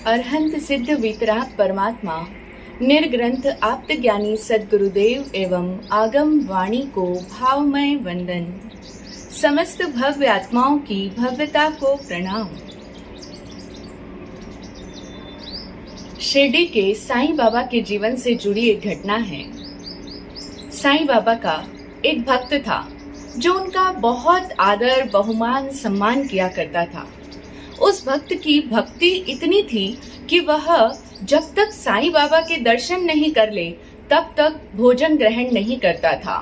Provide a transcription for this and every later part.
अरहंत सिद्ध वितराग परमात्मा निर्ग्रंथ आप्त ज्ञानी सद्गुरुदेव एवं आगम वाणी को भावमय वंदन। समस्त भव्य आत्माओं की भव्यता को प्रणाम। शिरडी के साईं बाबा के जीवन से जुड़ी एक घटना है। साईं बाबा का एक भक्त था जो उनका बहुत आदर बहुमान सम्मान किया करता था। उस भक्त की भक्ति इतनी थी कि वह जब तक साईं बाबा के दर्शन नहीं कर ले तब तक भोजन ग्रहण नहीं करता था।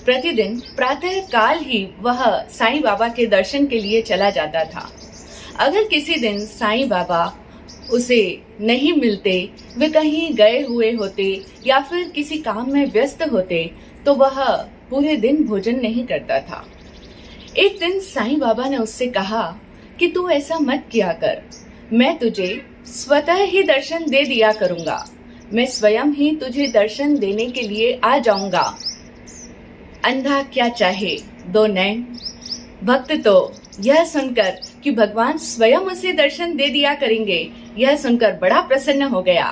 प्रतिदिन प्रातः काल ही वह साईं बाबा के दर्शन के लिए चला जाता था। अगर किसी दिन साईं बाबा उसे नहीं मिलते, वे कहीं गए हुए होते या फिर किसी काम में व्यस्त होते, तो वह पूरे दिन भोजन नहीं करता था। एक दिन साईं बाबा ने उससे कहा कि तू ऐसा मत किया कर, मैं तुझे स्वतः ही दर्शन दे दिया करूंगा, मैं स्वयं ही तुझे दर्शन देने के लिए आ जाऊंगा। अंधा क्या चाहे दो नैन। भक्त तो यह सुनकर कि भगवान स्वयं उसे दर्शन दे दिया करेंगे, यह सुनकर बड़ा प्रसन्न हो गया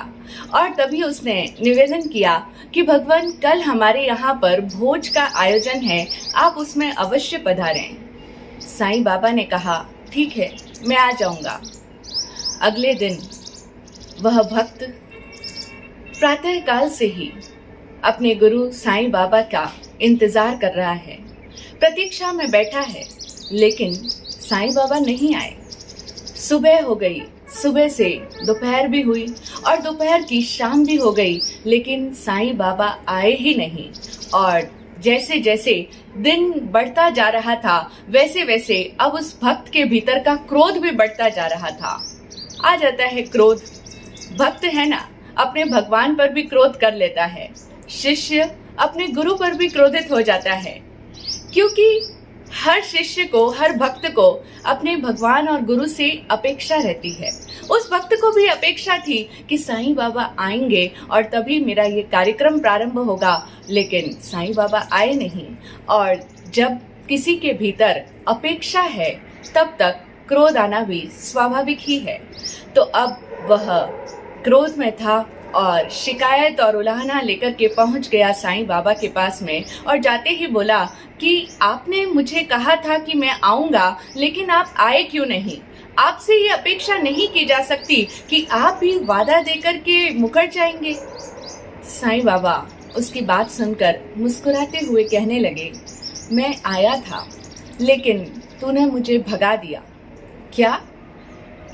और तभी उसने निवेदन किया कि भगवान कल हमारे यहाँ पर भोज का आयोजन है, आप उसमें अवश्य पधारें। साईं बाबा ने कहा ठीक है, मैं आ जाऊंगा। अगले दिन वह भक्त प्रातः काल से ही अपने गुरु साईं बाबा का इंतजार कर रहा है, प्रतीक्षा में बैठा है, लेकिन साईं बाबा नहीं आए। सुबह हो गई, सुबह से दोपहर भी हुई और दोपहर की शाम भी हो गई, लेकिन साईं बाबा आए ही नहीं। और जैसे जैसे दिन बढ़ता जा रहा था वैसे वैसे अब उस भक्त के भीतर का क्रोध भी बढ़ता जा रहा था। आ जाता है क्रोध, भक्त है ना, अपने भगवान पर भी क्रोध कर लेता है, शिष्य अपने गुरु पर भी क्रोधित हो जाता है, क्योंकि हर शिष्य को, हर भक्त को अपने भगवान और गुरु से अपेक्षा रहती है। उस भक्त को भी अपेक्षा थी कि साईं बाबा आएंगे और तभी मेरा ये कार्यक्रम प्रारंभ होगा, लेकिन साईं बाबा आए नहीं। और जब किसी के भीतर अपेक्षा है तब तक क्रोध आना भी स्वाभाविक ही है। तो अब वह क्रोध में था और शिकायत और उलाहना लेकर के पहुंच गया साईं बाबा के पास में और जाते ही बोला कि आपने मुझे कहा था कि मैं आऊंगा, लेकिन आप आए क्यों नहीं? आपसे ये अपेक्षा नहीं की जा सकती कि आप भी वादा देकर के मुकर जाएंगे। साईं बाबा उसकी बात सुनकर मुस्कुराते हुए कहने लगे, मैं आया था लेकिन तूने मुझे भगा दिया। क्या?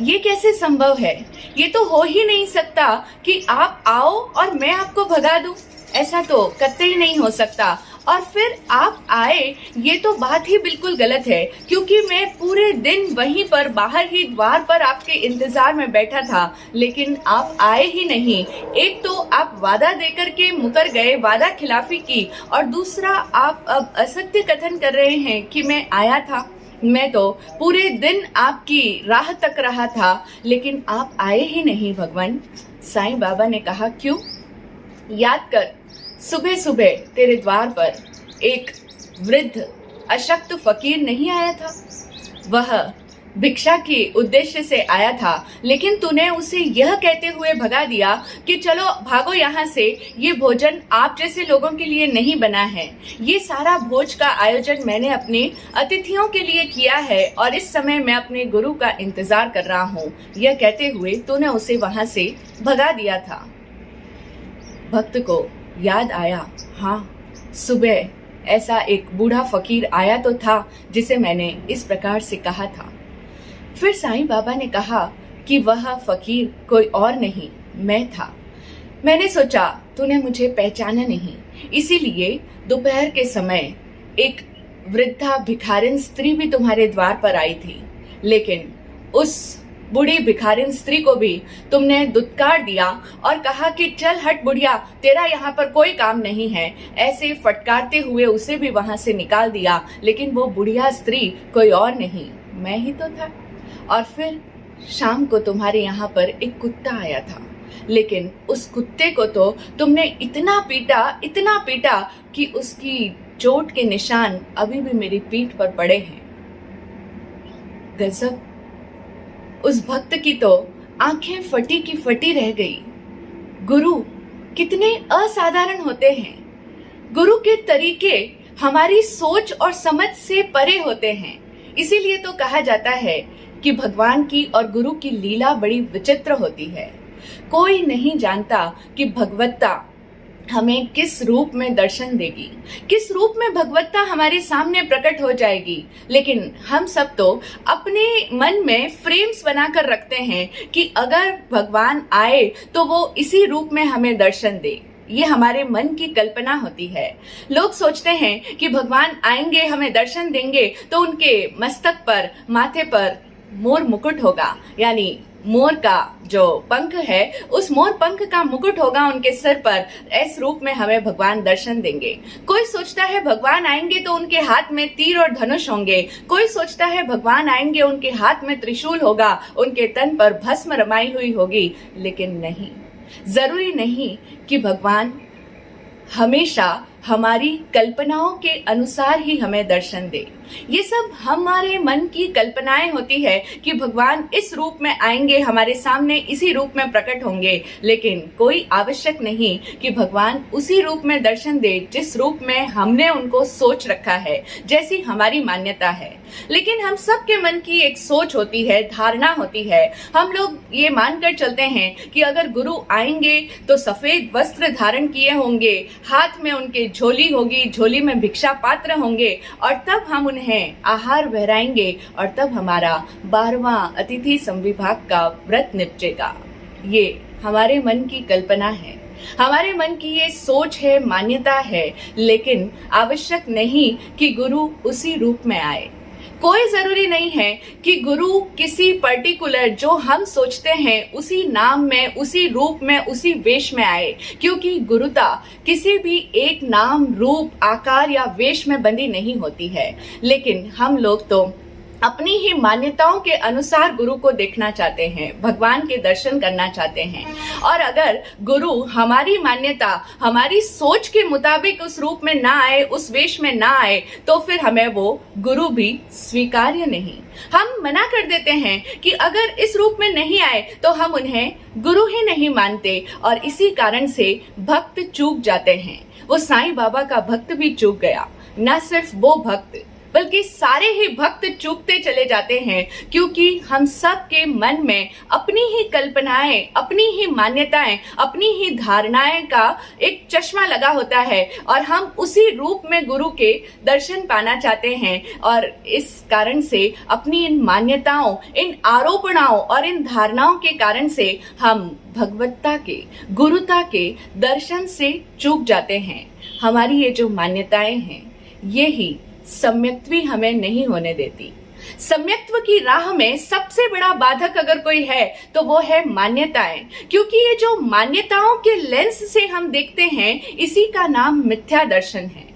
ये कैसे संभव है? ये तो हो ही नहीं सकता कि आप आओ और मैं आपको भगा दूं। ऐसा तो कतई नहीं हो सकता। और फिर आप आए, ये तो बात ही बिल्कुल गलत है, क्योंकि मैं पूरे दिन वहीं पर बाहर ही द्वार पर आपके इंतजार में बैठा था, लेकिन आप आए ही नहीं। एक तो आप वादा देकर के मुकर गए, वादा खिलाफी की, और दूसरा आप अब असत्य कथन कर रहे हैं कि मैं आया था। मैं तो पूरे दिन आपकी राह तक रहा था, लेकिन आप आए ही नहीं भगवान। साईं बाबा ने कहा, क्यों? याद कर, सुबह सुबह तेरे द्वार पर एक वृद्ध अशक्त फकीर नहीं आया था? वह भिक्षा के उद्देश्य से आया था, लेकिन तूने उसे यह कहते हुए भगा दिया कि चलो भागो यहाँ से, ये भोजन आप जैसे लोगों के लिए नहीं बना है। ये सारा भोज का आयोजन मैंने अपने अतिथियों के लिए किया है और इस समय मैं अपने गुरु का इंतजार कर रहा हूँ। यह कहते हुए तूने उसे वहां से भगा दिया था। भक्त को याद आया, हाँ, सुबह ऐसा एक बूढ़ा फकीर आया तो था जिसे मैंने इस प्रकार से कहा था। फिर साईं बाबा ने कहा कि वह फकीर कोई और नहीं, मैं था। मैंने सोचा तूने मुझे पहचाना नहीं, इसीलिए दोपहर के समय एक वृद्धा भिखारिन स्त्री भी तुम्हारे द्वार पर आई थी, लेकिन उस बूढ़ी भिखारिन स्त्री को भी तुमने दुत्कार दिया और कहा कि चल हट बुढ़िया, तेरा यहाँ पर कोई काम नहीं है। ऐसे फटकारते हुए उसे भी वहां से निकाल दिया, लेकिन वो बुढ़िया स्त्री कोई और नहीं, मैं ही तो था। और फिर शाम को तुम्हारे यहाँ पर एक कुत्ता आया था, लेकिन उस कुत्ते को तो तुमने इतना पीटा कि उसकी चोट के निशान अभी भी मेरी पीठ पर पड़े हैं। गजब! उस भक्त की तो आंखें फटी की फटी रह गई। गुरु कितने असाधारण होते हैं। गुरु के तरीके हमारी सोच और समझ से परे होते हैं। इसीलिए तो कहा जाता है कि भगवान की और गुरु की लीला बड़ी विचित्र होती है। कोई नहीं जानता कि भगवत्ता हमें किस रूप में दर्शन देगी, किस रूप में भगवत्ता हमारे सामने प्रकट हो जाएगी। लेकिन हम सब तो अपने मन में फ्रेम्स बनाकर रखते हैं कि अगर भगवान आए तो वो इसी रूप में हमें दर्शन दे। ये हमारे मन की कल्पना होती है। लोग सोचते हैं कि भगवान आएंगे, हमें दर्शन देंगे तो उनके मस्तक पर, माथे पर मोर मुकुट होगा, यानी मोर का जो पंख है उस मोर पंख का मुकुट होगा उनके सिर पर। इस रूप में हमें भगवान दर्शन देंगे। कोई सोचता है भगवान आएंगे तो उनके हाथ में तीर और धनुष होंगे। कोई सोचता है भगवान आएंगे उनके हाथ में त्रिशूल होगा, उनके तन पर भस्म रमाई हुई होगी। लेकिन नहीं, जरूरी नहीं कि भगवान हमेशा हमारी कल्पनाओं के अनुसार ही हमें दर्शन दे। ये सब हमारे मन की कल्पनाएं होती है कि भगवान इस रूप में आएंगे, हमारे सामने इसी रूप में प्रकट होंगे। लेकिन कोई आवश्यक नहीं कि भगवान उसी रूप में दर्शन दे जिस रूप में हमने उनको सोच रखा है, जैसी हमारी मान्यता है। लेकिन हम सब के मन की एक सोच होती है, धारणा होती है। हम लोग ये मानकर चलते हैं कि अगर गुरु आएंगे तो सफेद वस्त्र धारण किए होंगे, हाथ में उनके झोली होगी, झोली में भिक्षा पात्र होंगे और तब हम उन्हें आहार बहराएंगे और तब हमारा 12वां अतिथि संविभाग का व्रत निपटेगा। ये हमारे मन की कल्पना है, हमारे मन की ये सोच है, मान्यता है। लेकिन आवश्यक नहीं कि गुरु उसी रूप में आए। कोई जरूरी नहीं है कि गुरु किसी पर्टिकुलर जो हम सोचते हैं उसी नाम में, उसी रूप में, उसी वेश में आए, क्योंकि गुरुता किसी भी एक नाम, रूप, आकार या वेश में बंधी नहीं होती है। लेकिन हम लोग तो अपनी ही मान्यताओं के अनुसार गुरु को देखना चाहते हैं, भगवान के दर्शन करना चाहते हैं। और अगर गुरु हमारी मान्यता, हमारी सोच के मुताबिक उस रूप में ना आए, उस वेश में ना आए, तो फिर हमें वो गुरु भी स्वीकार्य नहीं। हम मना कर देते हैं कि अगर इस रूप में नहीं आए तो हम उन्हें गुरु ही नहीं मानते और इसी कारण से भक्त चूक जाते हैं। वो साईं बाबा का भक्त भी चूक गया। न सिर्फ वो भक्त बल्कि सारे ही भक्त चूकते चले जाते हैं, क्योंकि हम सब के मन में अपनी ही कल्पनाएं, अपनी ही मान्यताएं, अपनी ही धारणाएं का एक चश्मा लगा होता है और हम उसी रूप में गुरु के दर्शन पाना चाहते हैं। और इस कारण से अपनी इन मान्यताओं, इन आरोपणाओं और इन धारणाओं के कारण से हम भगवत्ता के, गुरुता के दर्शन से चूक जाते हैं। हमारी ये जो मान्यताएं हैं, ये ही सम्यक्त्व हमें नहीं होने देती। सम्यक्त्व की राह में सबसे बड़ा बाधक अगर कोई है तो वो है मान्यताएं, क्योंकि ये जो मान्यताओं के लेंस से हम देखते हैं, इसी का नाम मिथ्या दर्शन है।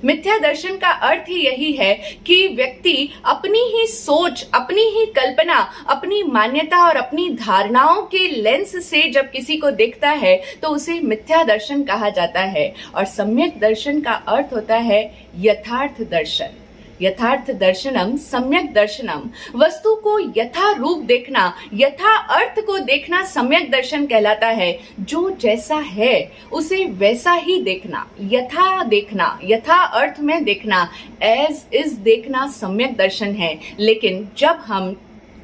मिथ्या दर्शन का अर्थ ही यही है कि व्यक्ति अपनी ही सोच, अपनी ही कल्पना, अपनी मान्यता और अपनी धारणाओं के लेंस से जब किसी को देखता है तो उसे मिथ्या दर्शन कहा जाता है। और सम्यक दर्शन का अर्थ होता है यथार्थ दर्शन। यथार्थ दर्शनम सम्यक दर्शनम, वस्तु को यथा रूप देखना, यथा अर्थ को देखना सम्यक दर्शन कहलाता है। जो जैसा है उसे वैसा ही देखना, यथा देखना, यथा अर्थ में देखना, एज इज देखना सम्यक दर्शन है। लेकिन जब हम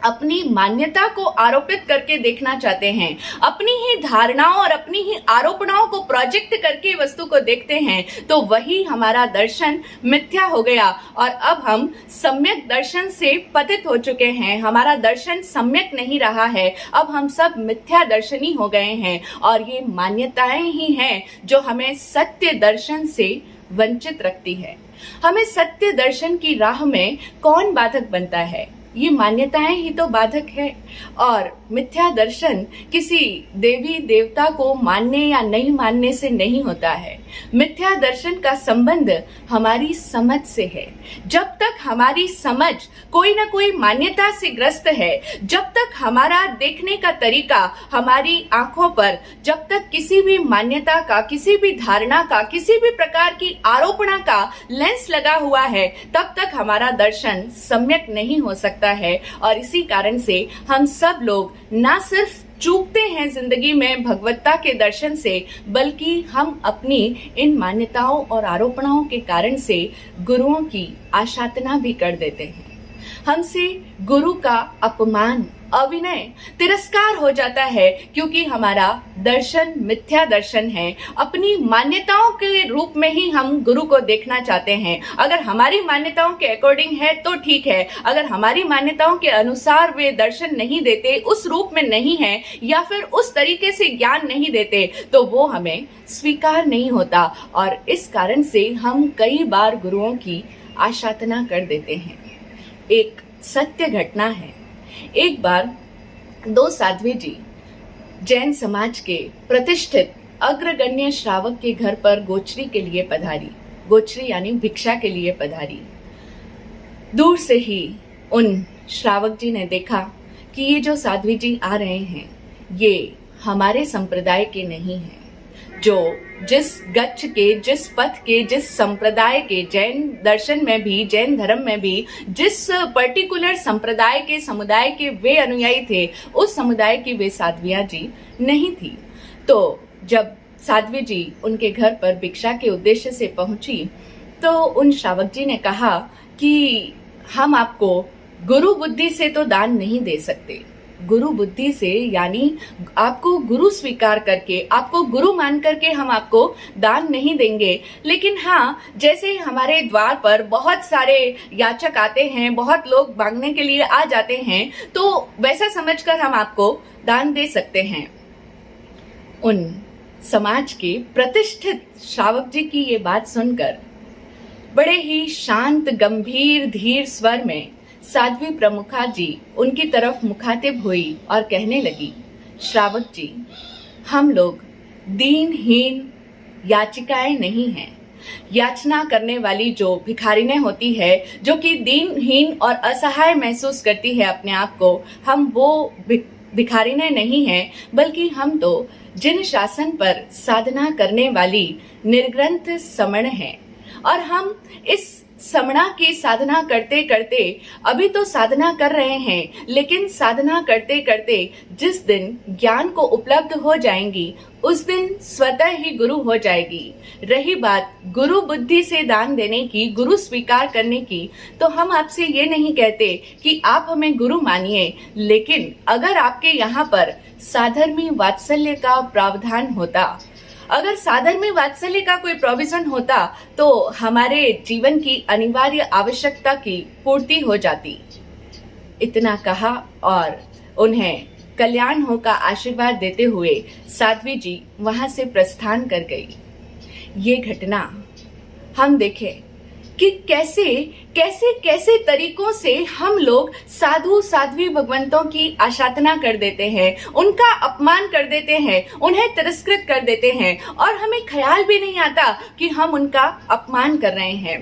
अपनी मान्यता को आरोपित करके देखना चाहते हैं, अपनी ही धारणाओं और अपनी ही आरोपणाओं को प्रोजेक्ट करके वस्तु को देखते हैं, तो वही हमारा दर्शन मिथ्या हो गया और अब हम सम्यक दर्शन से पतित हो चुके हैं। हमारा दर्शन सम्यक नहीं रहा है, अब हम सब मिथ्या दर्शनी हो गए हैं। और ये मान्यताएं ही हैं जो हमें सत्य दर्शन से वंचित रखती है। हमें सत्य दर्शन की राह में कौन बाधक बनता है? ये मान्यताएं ही तो बाधक है। और मिथ्या दर्शन किसी देवी देवता को मानने या नहीं मानने से नहीं होता है। मिथ्या दर्शन का संबंध हमारी समझ से है। जब तक हमारी समझ कोई ना कोई मान्यता से ग्रस्त है, जब तक हमारा देखने का तरीका हमारी आंखों पर, जब तक किसी भी मान्यता का, किसी भी धारणा का, किसी भी प्रकार की आरोपणा का लेंस लगा हुआ है, तब तक हमारा दर्शन सम्यक नहीं हो सकता है। और इसी कारण से हम सब लोग ना सिर्फ चूकते हैं जिंदगी में भगवत्ता के दर्शन से, बल्कि हम अपनी इन मान्यताओं और आरोपणाओं के कारण से गुरुओं की आशातना भी कर देते हैं। हमसे गुरु का अपमान, अविनय, तिरस्कार हो जाता है, क्योंकि हमारा दर्शन मिथ्या दर्शन है। अपनी मान्यताओं के रूप में ही हम गुरु को देखना चाहते हैं। अगर हमारी मान्यताओं के अकॉर्डिंग है तो ठीक है, अगर हमारी मान्यताओं के अनुसार वे दर्शन नहीं देते, उस रूप में नहीं है, या फिर उस तरीके से ज्ञान नहीं देते, तो वो हमें स्वीकार नहीं होता। और इस कारण से हम कई बार गुरुओं की आशातना कर देते हैं। एक सत्य घटना है। एक बार दो साध्वी जी जैन समाज के प्रतिष्ठित अग्रगण्य श्रावक के घर पर गोचरी के लिए पधारी। गोचरी यानी भिक्षा के लिए पधारी। दूर से ही उन श्रावक जी ने देखा कि ये जो साध्वी जी आ रहे हैं ये हमारे संप्रदाय के नहीं हैं। जो जिस गच्छ के, जिस पथ के, जिस संप्रदाय के, जैन दर्शन में भी, जैन धर्म में भी जिस पर्टिकुलर संप्रदाय के, समुदाय के वे अनुयायी थे, उस समुदाय की वे साध्वियां जी नहीं थी। तो जब साध्वी जी उनके घर पर भिक्षा के उद्देश्य से पहुंची तो उन श्रावक जी ने कहा कि हम आपको गुरु बुद्धि से तो दान नहीं दे सकते। गुरु बुद्धि से यानी आपको गुरु स्वीकार करके, आपको गुरु मान करके हम आपको दान नहीं देंगे। लेकिन हाँ, जैसे हमारे द्वार पर बहुत सारे याचक आते हैं, बहुत लोग मांगने के लिए आ जाते हैं, तो वैसा समझकर हम आपको दान दे सकते हैं। उन समाज के प्रतिष्ठित श्रावक जी की ये बात सुनकर बड़े ही शांत, गंभीर, धीर स्वर में साध्वी प्रमुखा जी उनकी तरफ मुखातिब हुई और कहने लगी, श्रावक जी, हम लोग दीनहीन याचिकाएं नहीं हैं। याचना करने वाली जो भिखारिनें होती है, जो कि दीनहीन और असहाय महसूस करती है अपने आप को, हम वो भिखारिनें नहीं हैं, बल्कि हम तो जिन शासन पर साधना करने वाली निर्ग्रंथ समण हैं। और हम इस समणा की साधना करते करते अभी तो साधना कर रहे हैं, लेकिन साधना करते करते जिस दिन ज्ञान को उपलब्ध हो जाएंगी, उस दिन स्वतः ही गुरु हो जाएगी। रही बात गुरु बुद्धि से दान देने की, गुरु स्वीकार करने की, तो हम आपसे ये नहीं कहते कि आप हमें गुरु मानिए, लेकिन अगर आपके यहाँ पर साधर्मी वात्सल्य का प्रावधान होता, अगर साधर्मी वात्सल्य का कोई प्रोविजन होता, तो हमारे जीवन की अनिवार्य आवश्यकता की पूर्ति हो जाती। इतना कहा और उन्हें कल्याण हो का आशीर्वाद देते हुए साध्वी जी वहां से प्रस्थान कर गई। ये घटना हम देखें कि कैसे कैसे कैसे तरीकों से हम लोग साधु साध्वी भगवंतों की आशातना कर देते हैं, उनका अपमान कर देते हैं, उन्हें तिरस्कृत कर देते हैं, और हमें ख्याल भी नहीं आता कि हम उनका अपमान कर रहे हैं।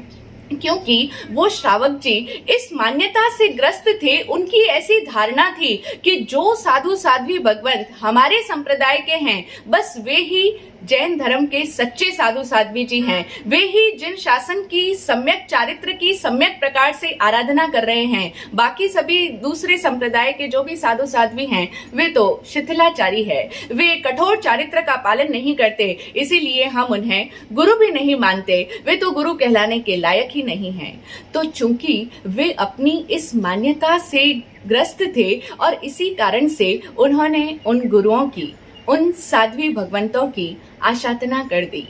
क्योंकि वो श्रावक जी इस मान्यता से ग्रस्त थे, उनकी ऐसी धारणा थी कि जो साधु साध्वी भगवंत हमारे संप्रदाय के हैं, बस वे ही जैन धर्म के सच्चे साधु साध्वी जी हैं, वे ही जिन शासन की सम्यक चारित्र की सम्यक प्रकार से आराधना कर रहे हैं। बाकी सभी दूसरे संप्रदाय के जो भी साधु साध्वी हैं, वे तो शिथिलाचारी है, वे कठोर चारित्र का पालन नहीं करते, इसीलिए हम उन्हें गुरु भी नहीं मानते, वे तो गुरु कहलाने के लायक ही नहीं हैं। तो चूंकि वे अपनी इस मान्यता से ग्रस्त थे और इसी कारण से उन्होंने उन गुरुओं की, उन साध्वी भगवंतों की आशातना कर दी।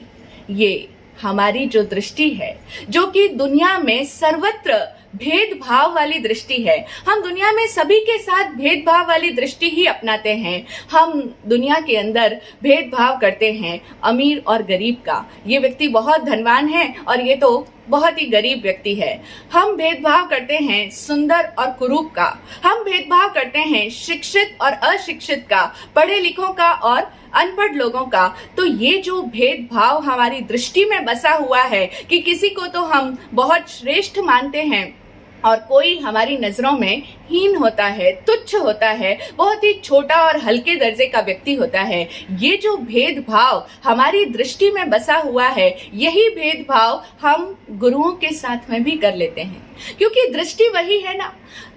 ये हमारी जो दृष्टि है, जो कि दुनिया में सर्वत्र भेदभाव वाली दृष्टि है, हम दुनिया में सभी के साथ भेदभाव वाली दृष्टि ही अपनाते हैं। हम दुनिया के अंदर भेदभाव करते हैं अमीर और गरीब का, ये व्यक्ति बहुत धनवान है और ये तो बहुत ही गरीब व्यक्ति है। हम भेदभाव करते हैं सुंदर और कुरूप का, हम भेदभाव करते हैं शिक्षित और अशिक्षित का, पढ़े लिखों का और अनपढ़ लोगों का। तो ये जो भेदभाव हमारी दृष्टि में बसा हुआ है कि किसी को तो हम बहुत श्रेष्ठ मानते हैं और कोई हमारी नजरों में हीन होता है, तुच्छ होता है, बहुत ही छोटा और हल्के दर्जे का व्यक्ति होता है। ये जो भेदभाव हमारी दृष्टि में बसा हुआ है, यही भेदभाव हम गुरुओं के साथ में भी कर लेते हैं, क्योंकि दृष्टि वही है ना।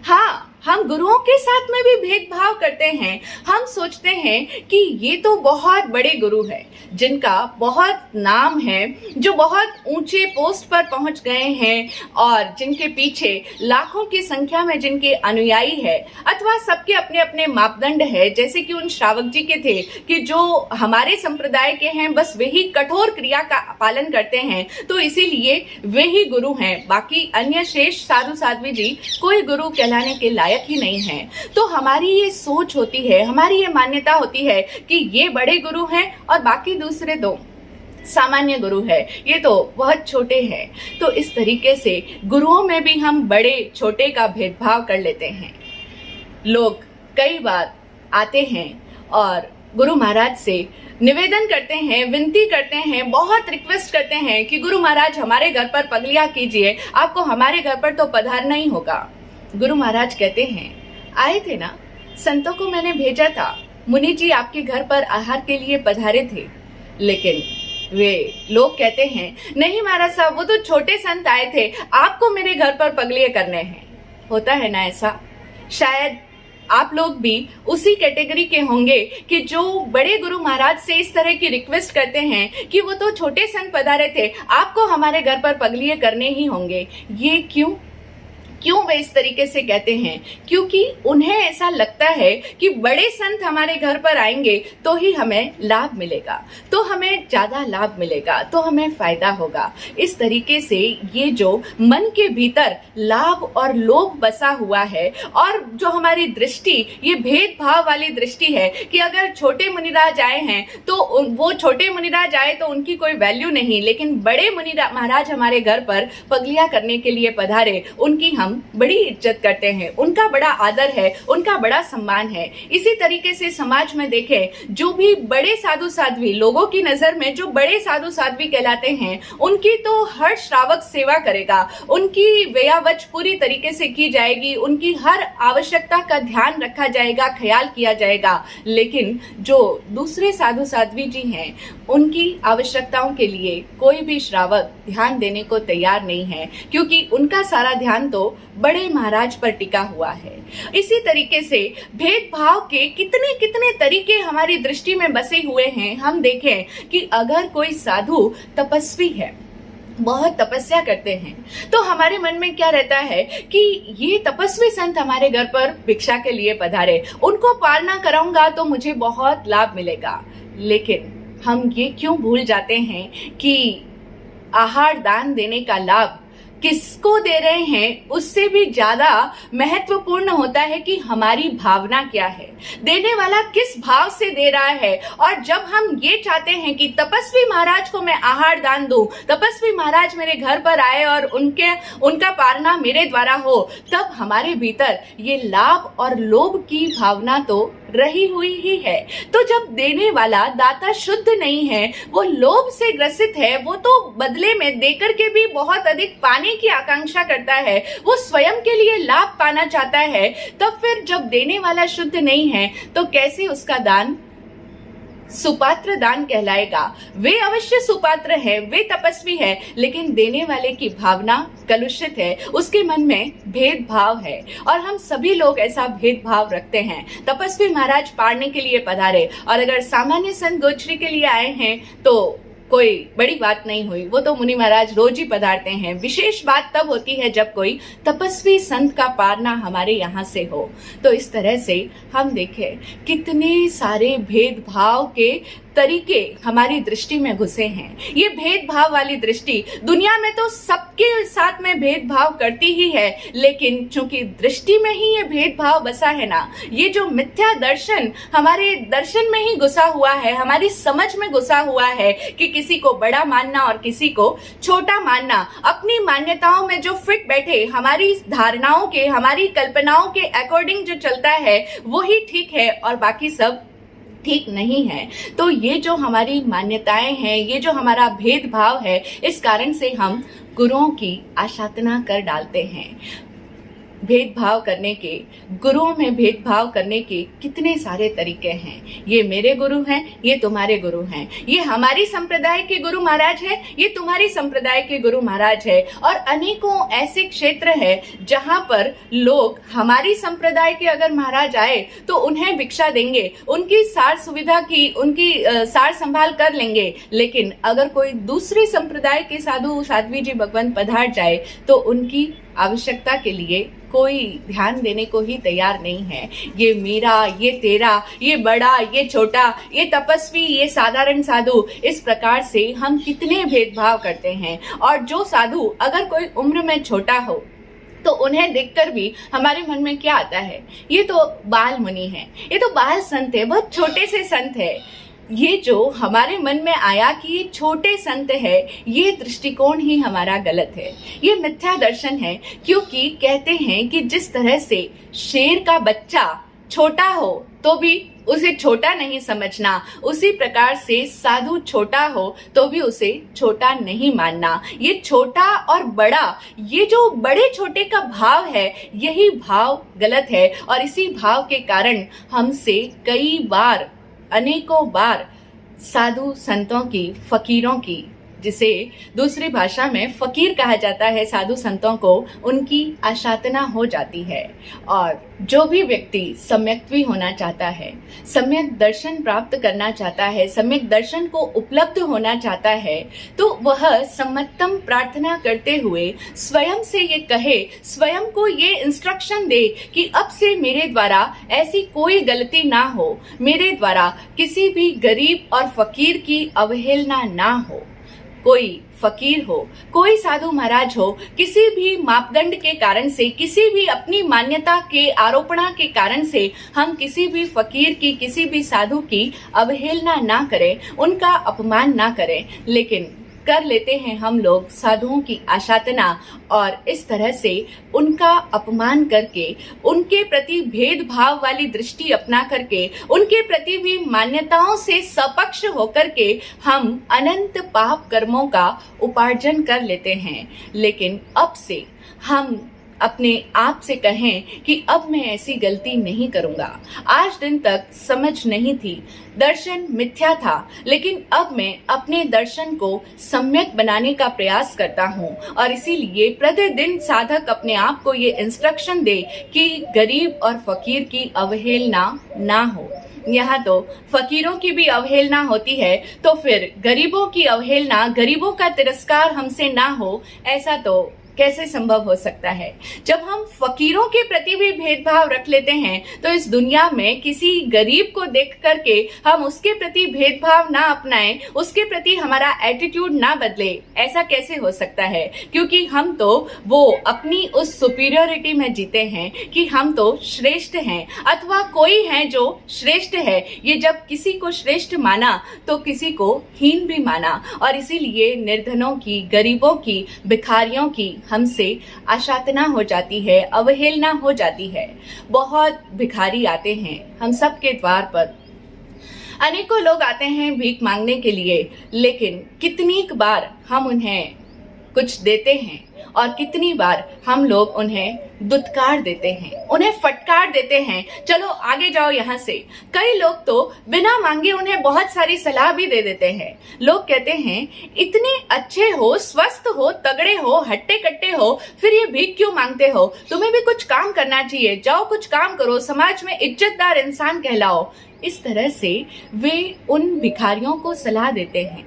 हाँ, हम गुरुओं के साथ में भी भेदभाव करते हैं। हम सोचते हैं कि ये तो बहुत बड़े गुरु हैं, जिनका बहुत नाम है, जो बहुत ऊंचे पोस्ट पर पहुंच गए हैं और जिनके पीछे लाखों की संख्या में जिनके अनुयायी है, अथवा सबके अपने अपने मापदंड है, जैसे कि उन श्रावक जी के थे कि जो हमारे संप्रदाय के हैं बस वही कठोर क्रिया का पालन करते हैं, तो इसीलिए वे ही गुरु हैं। बाकी अन्य श्रेष्ठ साधु साध्वी जी कोई गुरु कहलाने के लायक ही नहीं है। तो हमारी ये सोच होती है, हमारी ये मान्यता होती है कि ये बड़े गुरु हैं और बाकी दूसरे दो सामान्य गुरु है, ये तो बहुत छोटे हैं। तो इस तरीके से गुरुओं में भी हम बड़े छोटे का भेदभाव कर लेते हैं। लोग कई बार आते हैं और गुरु महाराज से निवेदन करते हैं, विनती करते हैं, बहुत रिक्वेस्ट करते हैं कि गुरु महाराज हमारे घर पर पगलिया कीजिए, आपको हमारे घर पर तो पधारना ही होगा। गुरु महाराज कहते हैं, आए थे ना, संतों को मैंने भेजा था, मुनि जी आपके घर पर आहार के लिए पधारे थे। लेकिन वे लोग कहते हैं, नहीं महाराज साहब, वो तो छोटे संत आए थे, आपको मेरे घर पर पगलिए करने हैं। होता है ना ऐसा? शायद आप लोग भी उसी कैटेगरी के होंगे कि जो बड़े गुरु महाराज से इस तरह की रिक्वेस्ट करते हैं कि वो तो छोटे संत पधारे थे, आपको हमारे घर पर पगलिए करने ही होंगे। ये क्यों वे इस तरीके से कहते हैं? क्योंकि उन्हें ऐसा लगता है कि बड़े संत हमारे घर पर आएंगे तो ही हमें लाभ मिलेगा, तो हमें ज्यादा लाभ मिलेगा, तो हमें फायदा होगा। इस तरीके से ये जो मन के भीतर लाभ और लोभ बसा हुआ है, और जो हमारी दृष्टि ये भेदभाव वाली दृष्टि है कि अगर छोटे मुनिराज आए हैं तो वो छोटे मुनिराज आए तो उनकी कोई वैल्यू नहीं, लेकिन बड़े महाराज हमारे घर पर पगलिया करने के लिए पधारे, उनकी हम बड़ी इज्जत करते हैं, उनका बड़ा आदर है, उनका बड़ा सम्मान है। इसी तरीके से समाज में देखें, जो भी बड़े साधु साध्वी, लोगों की नजर में जो बड़े साधु साध्वी कहलाते हैं, उनकी तो हर श्रावक सेवा करेगा, उनकी व्यावच पूरी तरीके से की जाएगी, उनकी हर आवश्यकता का ध्यान रखा जाएगा, ख्याल किया जाएगा। लेकिन जो दूसरे साधु साध्वी जी हैं, उनकी आवश्यकताओं के लिए कोई भी श्रावक ध्यान देने को तैयार नहीं है, क्योंकि उनका सारा ध्यान तो बड़े महाराज पर टिका हुआ है। इसी तरीके से भेदभाव के कितने कितने तरीके हमारी दृष्टि में बसे हुए हैं। हम देखें कि अगर कोई साधु तपस्वी है, बहुत तपस्या करते हैं, तो हमारे मन में क्या रहता है कि ये तपस्वी संत हमारे घर पर भिक्षा के लिए पधारे, उनको पालना कराऊंगा तो मुझे बहुत लाभ मिलेगा। लेकिन हम ये क्यों भूल जाते हैं कि आहार दान देने का लाभ किसको दे रहे हैं, उससे भी ज्यादा महत्वपूर्ण होता है कि हमारी भावना क्या है, देने वाला किस भाव से दे रहा है। और जब हम ये चाहते हैं कि तपस्वी महाराज को मैं आहार दान दूं, तपस्वी महाराज मेरे घर पर आए और उनका पालना मेरे द्वारा हो, तब हमारे भीतर ये लाभ और लोभ की भावना तो रही हुई ही है। तो जब देने वाला दाता शुद्ध नहीं है, वो लोभ से ग्रसित है, वो तो बदले में देकर के भी बहुत अधिक पाने की आकांक्षा करता है, वो स्वयं के लिए लाभ पाना चाहता है, तब फिर जब देने वाला शुद्ध नहीं है तो कैसे उसका दान सुपात्र दान कहलाएगा। वे अवश्य सुपात्र है, वे तपस्वी है, लेकिन देने वाले की भावना कलुषित है, उसके मन में भेदभाव है। और हम सभी लोग ऐसा भेदभाव रखते हैं। तपस्वी महाराज पाड़ने के लिए पधारे, और अगर सामान्य संत गोचरी के लिए आए हैं तो कोई बड़ी बात नहीं हुई, वो तो मुनि महाराज रोज ही पधारते हैं। विशेष बात तब होती है जब कोई तपस्वी संत का पारना हमारे यहाँ से हो। तो इस तरह से हम देखें कितने सारे भेदभाव के तरीके हमारी दृष्टि में घुसे हैं। ये भेदभाव वाली दृष्टि दुनिया में तो सबके साथ में भेदभाव करती ही है, लेकिन चूंकि दृष्टि में ही ये भेदभाव बसा है ना, ये जो मिथ्या दर्शन हमारे दर्शन में ही घुसा हुआ है, हमारी समझ में घुसा हुआ है कि किसी को बड़ा मानना और किसी को छोटा मानना, अपनी मान्यताओं में जो फिट बैठे, हमारी धारणाओं के, हमारी कल्पनाओं के अकॉर्डिंग जो चलता है वही ठीक है और बाकी सब ठीक नहीं है। तो ये जो हमारी मान्यताएं हैं, ये जो हमारा भेदभाव है, इस कारण से हम गुरुओं की आशातना कर डालते हैं। भेदभाव करने के, गुरुओं में भेदभाव करने के कितने सारे तरीके हैं। ये मेरे गुरु हैं, ये तुम्हारे गुरु हैं, ये हमारी संप्रदाय के गुरु महाराज है, ये तुम्हारी संप्रदाय के गुरु महाराज है। और अनेकों ऐसे क्षेत्र है जहां पर लोग हमारी संप्रदाय के अगर महाराज आए तो उन्हें भिक्षा देंगे, उनकी सार सुविधा की, उनकी सार संभाल कर लेंगे। लेकिन अगर कोई दूसरी संप्रदाय के साधु साध्वी जी भगवान पधार जाए तो उनकी आवश्यकता के लिए कोई ध्यान देने को ही तैयार नहीं है। ये मेरा, ये तेरा, ये बड़ा, ये छोटा, ये तपस्वी, ये साधारण साधु, इस प्रकार से हम कितने भेदभाव करते हैं। और जो साधु अगर कोई उम्र में छोटा हो तो उन्हें देखकर भी हमारे मन में क्या आता है, ये तो बाल मुनि है, ये तो बाल संत है, बहुत छोटे से संत है। ये जो हमारे मन में आया कि ये छोटे संत है, ये दृष्टिकोण ही हमारा गलत है, ये मिथ्या दर्शन है। क्योंकि कहते हैं कि जिस तरह से शेर का बच्चा छोटा हो तो भी उसे छोटा नहीं समझना, उसी प्रकार से साधु छोटा हो तो भी उसे छोटा नहीं मानना। ये छोटा और बड़ा, ये जो बड़े छोटे का भाव है, यही भाव गलत है। और इसी भाव के कारण हमसे कई बार, अनेकों बार साधु संतों की, फकीरों की, जिसे दूसरी भाषा में फकीर कहा जाता है, साधु संतों को, उनकी आशातना हो जाती है। और जो भी व्यक्ति सम्यक्त्वी होना चाहता है, सम्यक दर्शन प्राप्त करना चाहता है, सम्यक दर्शन को उपलब्ध होना चाहता है, तो वह सम्मतम प्रार्थना करते हुए स्वयं से ये कहे, स्वयं को ये इंस्ट्रक्शन दे कि अब से मेरे द्वारा ऐसी कोई गलती ना हो, मेरे द्वारा किसी भी गरीब और फकीर की अवहेलना ना हो। कोई फकीर हो, कोई साधु महाराज हो, किसी भी मापदंड के कारण से, किसी भी अपनी मान्यता के आरोपणा के कारण से हम किसी भी फकीर की, किसी भी साधु की अवहेलना ना करें, उनका अपमान ना करें। लेकिन कर लेते हैं हम लोग साधुओं की आशातना, और इस तरह से उनका अपमान करके, उनके प्रति भेदभाव वाली दृष्टि अपना करके, उनके प्रति भी मान्यताओं से सपक्ष होकर के हम अनंत पाप कर्मों का उपार्जन कर लेते हैं। लेकिन अब से हम अपने आप से कहें कि अब मैं ऐसी गलती नहीं करूंगा। आज दिन तक समझ नहीं थी, दर्शन मिथ्या था, लेकिन अब मैं अपने दर्शन को सम्यक बनाने का प्रयास करता हूँ। और इसीलिए प्रतिदिन साधक अपने आप को ये इंस्ट्रक्शन दे कि गरीब और फकीर की अवहेलना ना हो। यहाँ तो फकीरों की भी अवहेलना होती है, तो फिर गरीबों की अवहेलना, गरीबों का तिरस्कार हमसे ना हो, ऐसा तो कैसे संभव हो सकता है। जब हम फकीरों के प्रति भी भेदभाव रख लेते हैं तो इस दुनिया में किसी गरीब को देख करके हम उसके प्रति भेदभाव ना अपनाएं, उसके प्रति हमारा एटीट्यूड ना बदले, ऐसा कैसे हो सकता है। क्योंकि हम तो वो अपनी उस सुपीरियरिटी में जीते हैं कि हम तो श्रेष्ठ हैं, अथवा कोई है जो श्रेष्ठ है। ये जब किसी को श्रेष्ठ माना तो किसी को हीन भी माना। और इसीलिए निर्धनों की, गरीबों की, भिखारियों की हमसे आशातना हो जाती है, अवहेलना हो जाती है। बहुत भिखारी आते हैं हम सबके द्वार पर, अनेकों लोग आते हैं भीख मांगने के लिए, लेकिन कितनी बार हम उन्हें कुछ देते हैं और कितनी बार हम लोग उन्हें दुत्कार देते हैं, उन्हें फटकार देते हैं, चलो आगे जाओ यहाँ से। कई लोग तो बिना मांगे उन्हें बहुत सारी सलाह भी दे देते हैं। लोग कहते हैं इतने अच्छे हो, स्वस्थ हो, तगड़े हो, हट्टे कट्टे हो, फिर ये भीख क्यों मांगते हो, तुम्हें भी कुछ काम करना चाहिए, जाओ कुछ काम करो, समाज में इज्जतदार इंसान कहलाओ। इस तरह से वे उन भिखारियों को सलाह देते हैं।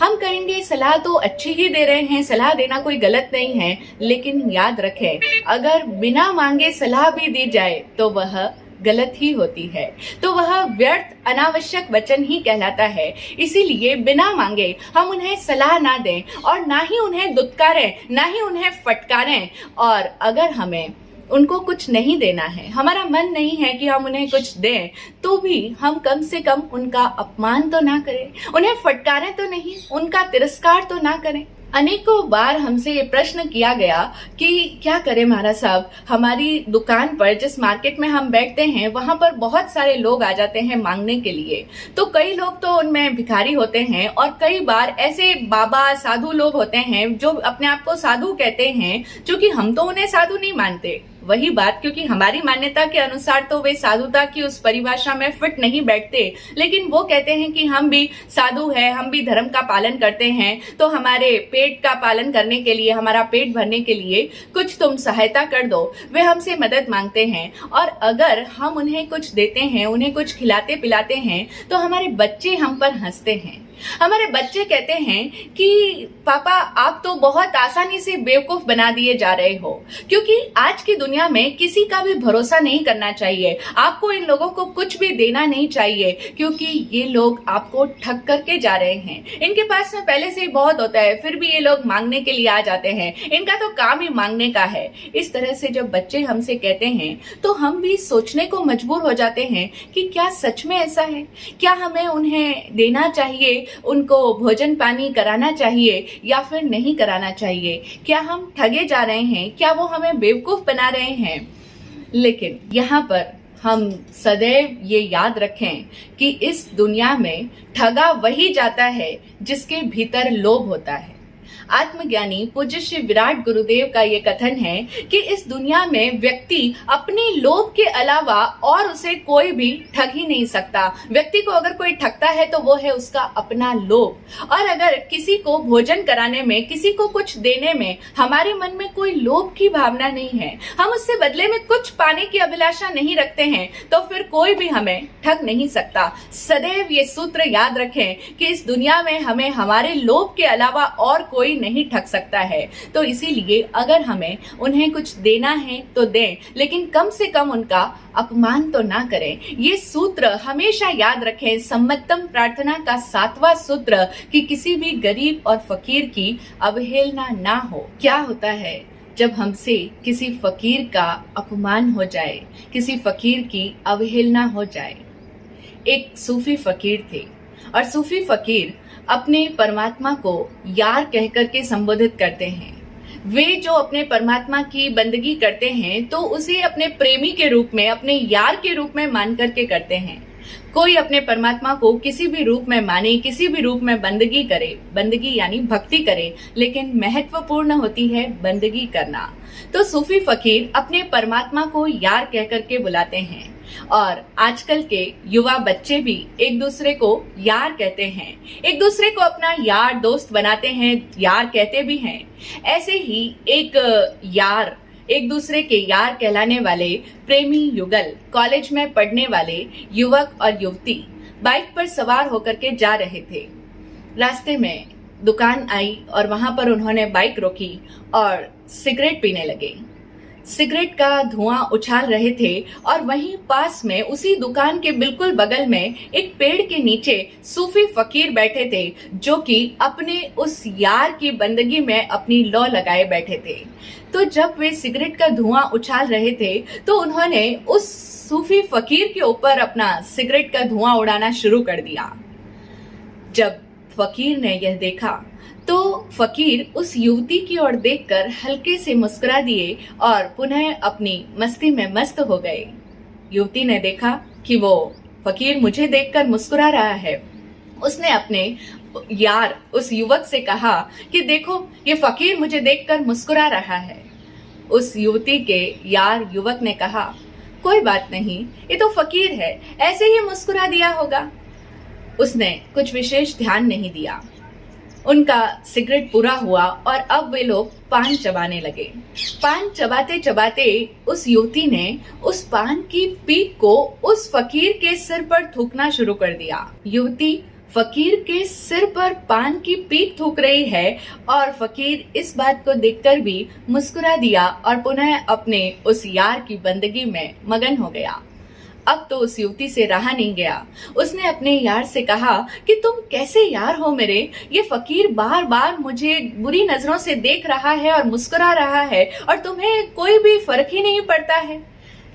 हम कहेंगे सलाह तो अच्छी ही दे रहे हैं, सलाह देना कोई गलत नहीं है, लेकिन याद रखें अगर बिना मांगे सलाह भी दी जाए तो वह गलत ही होती है, तो वह व्यर्थ अनावश्यक वचन ही कहलाता है। इसीलिए बिना मांगे हम उन्हें सलाह ना दें और ना ही उन्हें दुत्कारें, ना ही उन्हें फटकारें। और अगर हमें उनको कुछ नहीं देना है, हमारा मन नहीं है कि हम उन्हें कुछ दें, तो भी हम कम से कम उनका अपमान तो ना करें, उन्हें फटकारें तो नहीं, उनका तिरस्कार तो ना करें। अनेकों बार हमसे ये प्रश्न किया गया कि क्या करें महाराज साहब, हमारी दुकान पर, जिस मार्केट में हम बैठते हैं, वहां पर बहुत सारे लोग आ जाते हैं मांगने के लिए। तो कई लोग तो उनमें भिखारी होते हैं और कई बार ऐसे बाबा साधु लोग होते हैं जो अपने आप को साधु कहते हैं, क्योंकि हम तो उन्हें साधु नहीं मानते। वही बात, क्योंकि हमारी मान्यता के अनुसार तो वे साधुता की उस परिभाषा में फिट नहीं बैठते, लेकिन वो कहते हैं कि हम भी साधु हैं, हम भी धर्म का पालन करते हैं, तो हमारे पेट का पालन करने के लिए, हमारा पेट भरने के लिए कुछ तुम सहायता कर दो। वे हमसे मदद मांगते हैं और अगर हम उन्हें कुछ देते हैं, उन्हें कुछ खिलाते पिलाते हैं, तो हमारे बच्चे हम पर हंसते हैं। हमारे बच्चे कहते हैं कि पापा आप तो बहुत आसानी से बेवकूफ बना दिए जा रहे हो, क्योंकि आज की दुनिया में किसी का भी भरोसा नहीं करना चाहिए। आपको इन लोगों को कुछ भी देना नहीं चाहिए, क्योंकि ये लोग आपको ठग करके जा रहे हैं। इनके पास में पहले से ही बहुत होता है, फिर भी ये लोग मांगने के लिए आ जाते हैं। इनका तो काम ही मांगने का है। इस तरह से जब बच्चे हमसे कहते हैं तो हम भी सोचने को मजबूर हो जाते हैं कि क्या सच में ऐसा है? क्या हमें उन्हें देना चाहिए, उनको भोजन पानी कराना चाहिए या फिर नहीं कराना चाहिए? क्या हम ठगे जा रहे हैं? क्या वो हमें बेवकूफ बना रहे हैं? लेकिन यहाँ पर हम सदैव ये याद रखें कि इस दुनिया में ठगा वही जाता है जिसके भीतर लोभ होता है। आत्मज्ञानी पूज्य श्री विराट गुरुदेव का ये कथन है कि इस दुनिया में व्यक्ति अपने लोभ के अलावा और उसे कोई भी ठग ही नहीं सकता। व्यक्ति को अगर कोई ठगता है तो वो है उसका अपना लोभ। और अगर किसी को भोजन कराने में, किसी को कुछ देने में हमारे मन में कोई लोभ की भावना नहीं है, हम उससे बदले में कुछ पाने की अभिलाषा नहीं रखते हैं, तो फिर कोई भी हमें ठग नहीं सकता। सदैव ये सूत्र याद रखें कि इस दुनिया में हमें हमारे लोभ के अलावा और कोई नहीं ठग सकता है। तो इसीलिए अगर हमें उन्हें कुछ देना है तो दें, लेकिन कम से कम उनका अपमान तो ना करें। ये सूत्र हमेशा याद रखें। सम्मतम प्रार्थना का 7वां सूत्र कि किसी भी गरीब और फकीर की अवहेलना ना हो। क्या होता है जब हमसे किसी फकीर का अपमान हो जाए, किसी फकीर की अवहेलना हो जाए? एक सूफी फकीर थे और सूफी फकीर अपने परमात्मा को यार कहकर के संबोधित करते हैं। वे जो अपने परमात्मा की बंदगी करते हैं तो उसे अपने प्रेमी के रूप में, अपने यार के रूप में मान करके करते हैं। कोई अपने परमात्मा को किसी भी रूप में माने, किसी भी रूप में बंदगी करे, बंदगी यानी भक्ति करे, लेकिन महत्वपूर्ण होती है बंदगी करना। तो सूफी फकीर अपने परमात्मा को यार कह करके बुलाते हैं और आजकल के युवा बच्चे भी एक दूसरे को यार कहते हैं, एक दूसरे को अपना यार दोस्त बनाते हैं, यार कहते भी हैं। ऐसे ही एक यार, एक दूसरे के यार कहलाने वाले प्रेमी युगल, कॉलेज में पढ़ने वाले युवक और युवती बाइक पर सवार होकर के जा रहे थे। रास्ते में दुकान आई और वहां पर उन्होंने बाइक रोकी और सिगरेट पीने लगे। सिगरेट का धुआं उछाल रहे थे और वहीं पास में उसी दुकान के बिल्कुल बगल में एक पेड़ के नीचे सूफी फकीर बैठे थे, जो कि अपने उस यार की बंदगी में अपनी लौ लगाए बैठे थे। तो जब वे सिगरेट का धुआं उछाल रहे थे तो उन्होंने उस सूफी फकीर के ऊपर अपना सिगरेट का धुआं उड़ाना शुरू कर दिया। जब फकीर ने यह देखा तो फकीर उस युवती की ओर देखकर हल्के से मुस्कुरा दिए और पुनः अपनी मस्ती में मस्त हो गए। युवती ने देखा कि वो फकीर मुझे देखकर मुस्कुरा रहा है। उसने अपने यार उस युवक से कहा कि देखो ये फकीर मुझे देखकर मुस्कुरा रहा है। उस युवती के यार युवक ने कहा कोई बात नहीं, ये तो फकीर है, ऐसे ही मुस्कुरा दिया होगा। उसने कुछ विशेष ध्यान नहीं दिया। उनका सिगरेट पूरा हुआ और अब वे लोग पान चबाने लगे। पान चबाते चबाते उस युवती ने उस पान की पीक को उस फकीर के सिर पर थूकना शुरू कर दिया। युवती फकीर के सिर पर पान की पीक थूक रही है और फकीर इस बात को देखकर भी मुस्कुरा दिया और पुनः अपने उस यार की बंदगी में मगन हो गया। अब तो उस युवती से रहा नहीं गया। उसने अपने यार से कहा कि तुम कैसे यार हो मेरे? ये फकीर बार बार मुझे बुरी नजरों से देख रहा है और मुस्कुरा रहा है और तुम्हें कोई भी फर्क ही नहीं पड़ता है।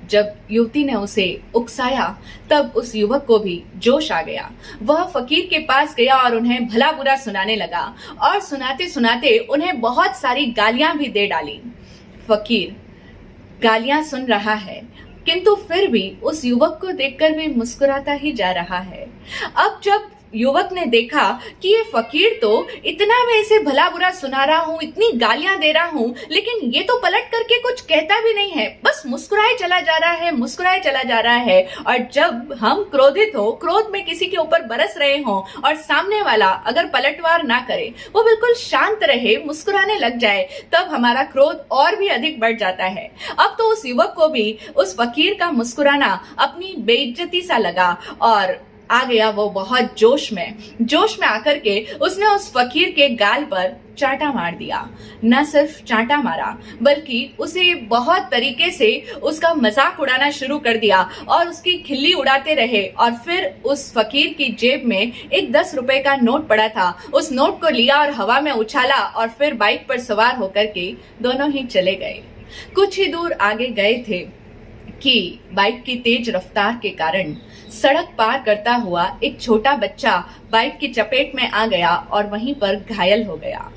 जब युवती ने उसे उकसाया तब उस युवक को भी जोश आ गया। वह फकीर के पास गया और उन्हें भला बुरा सुनाने लगा और सुनाते सुनाते उन्हें बहुत सारी गालियां भी दे डाली। फकीर गालियां सुन रहा है किंतु फिर भी उस युवक को देखकर भी मुस्कुराता ही जा रहा है। अब जब युवक ने देखा कि ये फकीर तो इतना मैं इसे भला बुरा सुना रहा हूँ, इतनी गालियां दे रहा हूँ, लेकिन ये तो पलट करके कुछ कहता भी नहीं है, बस मुस्कुराए चला जा रहा है, मुस्कुराए चला जा रहा है। और जब हम क्रोधित हो, क्रोध में किसी के ऊपर बरस रहे हो और सामने वाला अगर पलटवार ना करे, वो बिल्कुल शांत रहे, मुस्कुराने लग जाए, तब हमारा क्रोध और भी अधिक बढ़ जाता है। अब तो उस युवक को भी उस फकीर का मुस्कुराना अपनी बेइज्जती सा लगा और आ गया वो बहुत जोश में आकर के उसने उस फकीर के गाल पर चांटा मार दिया। न सिर्फ चांटा मारा, बल्कि उसे बहुत तरीके से उसका मजाक उड़ाना शुरू कर दिया और उसकी खिल्ली उड़ाते रहे। और फिर उस फकीर की जेब में एक 10 रुपए का नोट पड़ा था, उस नोट को लिया और हवा में उछाला और फिर बाइक पर सवार होकर के दोनों ही चले गए। कुछ ही दूर आगे गए थे कि बाइक की तेज रफ्तार के कारण सड़क पार करता हुआ एक छोटा बच्चा बाइक की चपेट में आ गया और वहीं पर घायल हो गया।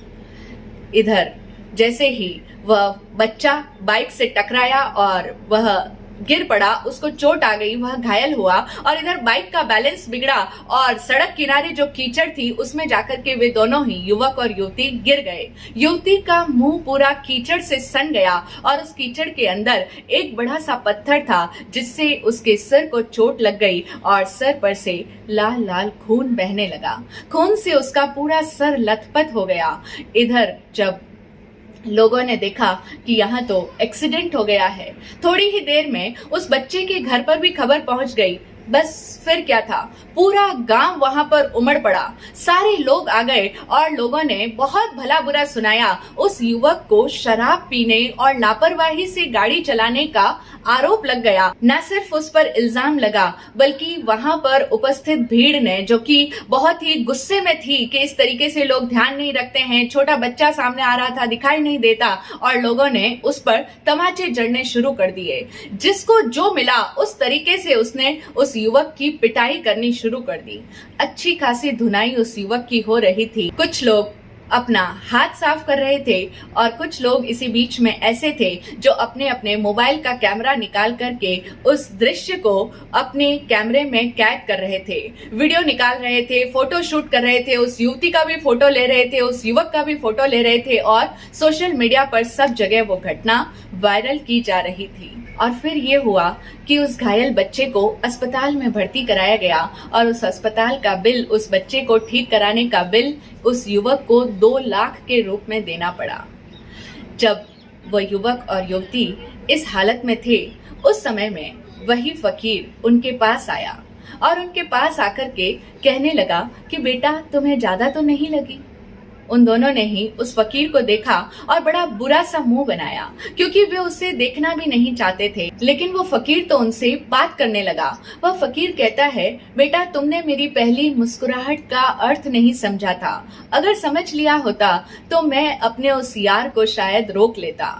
इधर जैसे ही वह बच्चा बाइक से टकराया और वह गिर पड़ा, उसको चोट आ गई, वह घायल हुआ और इधर बाइक का बैलेंस बिगड़ा और सड़क किनारे जो कीचड़ थी उसमें जाकर के वे दोनों ही युवक और युवती गिर गए। युवती का मुंह पूरा कीचड़ से सन गया और उस कीचड़ के अंदर एक बड़ा सा पत्थर था जिससे उसके सिर को चोट लग गई और सर पर से लाल लाल खून बहने लगा। खून से उसका पूरा सर लथपथ हो गया। इधर जब लोगों ने देखा कि यहाँ तो एक्सीडेंट हो गया है, थोड़ी ही देर में उस बच्चे के घर पर भी खबर पहुंच गई। बस फिर क्या था, पूरा गांव वहां पर उमड़ पड़ा, सारे लोग आ गए और लोगों ने बहुत भला बुरा सुनाया। उस युवक को शराब पीने और लापरवाही से गाड़ी चलाने का आरोप लग गया। न सिर्फ उस पर इल्जाम लगा, बल्कि वहां पर उपस्थित भीड़ ने, जो कि बहुत ही गुस्से में थी कि इस तरीके से लोग ध्यान नहीं रखते हैं, छोटा बच्चा सामने आ रहा था, दिखाई नहीं देता, और लोगों ने उस पर तमाचे जड़ने शुरू कर दिए। जिसको जो मिला उस तरीके से उसने उस युवक की पिटाई करनी शुरू कर दी। अच्छी खासी धुनाई उस युवक की हो रही थी। कुछ लोग अपना हाथ साफ कर रहे थे और कुछ लोग इसी बीच में ऐसे थे जो अपने अपने मोबाइल का कैमरा निकाल करके उस दृश्य को अपने कैमरे में कैद कर रहे थे, वीडियो निकाल रहे थे, फोटो शूट कर रहे थे, उस युवती का भी फोटो ले रहे थे, उस युवक का भी फोटो ले रहे थे और सोशल मीडिया पर सब जगह वो घटना वायरल की जा रही थी। और फिर ये हुआ कि उस घायल बच्चे को अस्पताल में भर्ती कराया गया और उस अस्पताल का बिल, उस बच्चे को ठीक कराने का बिल उस युवक को 2 लाख के रूप में देना पड़ा। जब वह युवक और युवती इस हालत में थे, उस समय में वही फकीर उनके पास आया और उनके पास आकर के कहने लगा कि बेटा, तुम्हें ज्यादा तो नहीं लगी? उन दोनों ने ही उस फकीर को देखा और बड़ा बुरा सा मुंह बनाया, क्योंकि वे उसे देखना भी नहीं चाहते थे। लेकिन वो फकीर तो उनसे बात करने लगा। वह फकीर कहता है, बेटा, तुमने मेरी पहली मुस्कुराहट का अर्थ नहीं समझा था। अगर समझ लिया होता तो मैं अपने उस यार को शायद रोक लेता।